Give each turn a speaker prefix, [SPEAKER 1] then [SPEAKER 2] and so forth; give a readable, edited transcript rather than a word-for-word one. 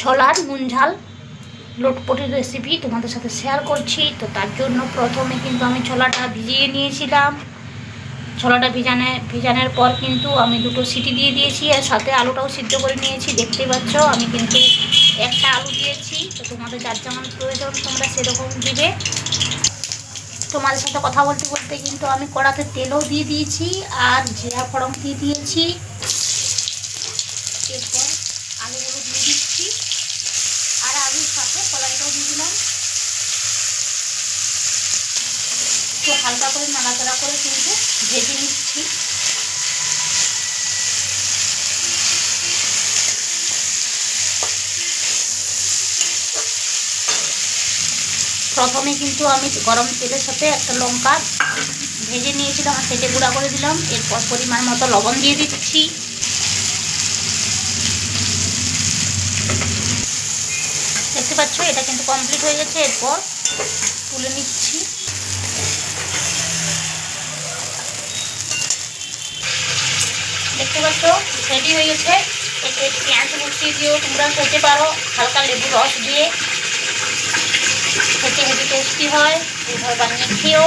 [SPEAKER 1] ছোলার নুন ঝাল লটপটির রেসিপি তোমাদের সাথে শেয়ার করছি। তো তার জন্য প্রথমে কিন্তু আমি ছোলাটা ভিজিয়ে নিয়েছিলাম। ছোলাটা ভিজানোর পর কিন্তু আমি 2টো সিটি দিয়ে দিয়েছি, আর সাথে আলুটাও সিদ্ধ করে নিয়েছি। দেখতেই পাচ্ছ আমি কিন্তু একটা আলু দিয়েছি। তো তোমাদের যার যেমন প্রয়োজন তোমরা সেরকম দিবে। তোমাদের সাথে কথা বলতে বলতে কিন্তু আমি কড়াতে তেলও দিয়ে দিয়েছি আর জিরা ফোড়ন দিয়ে দিয়েছি। এরপর আলুগুলো দিয়ে দিচ্ছি আর আলুর সাথে কলাইটাও দিয়ে দিলাম। তো হালকা করে নাড়াচাড়া করে কিন্তু ভেজে নিচ্ছি। প্রথমে কিন্তু আমি গরম তেলের সাথে একটা লঙ্কা ভেজে নিয়েছিলাম আর সেটা গুঁড়া করে দিলাম। এরপর পরিমাণ মতো লবণ দিয়ে দিচ্ছি। দেখতে পাচ্ছ এটা কিন্তু কমপ্লিট হয়ে গেছে। এরপর তুলে নিচ্ছি। দেখতে পাচ্ছ রেডি হয়ে গেছে। এতে পেঁয়াজ বসিয়ে দিয়েও তোমরা খেতে পারো, হালকা লেবু রস দিয়ে, খেতে হেভি টেস্টি হয়। এইভাবে বানিয়ে খেয়েও।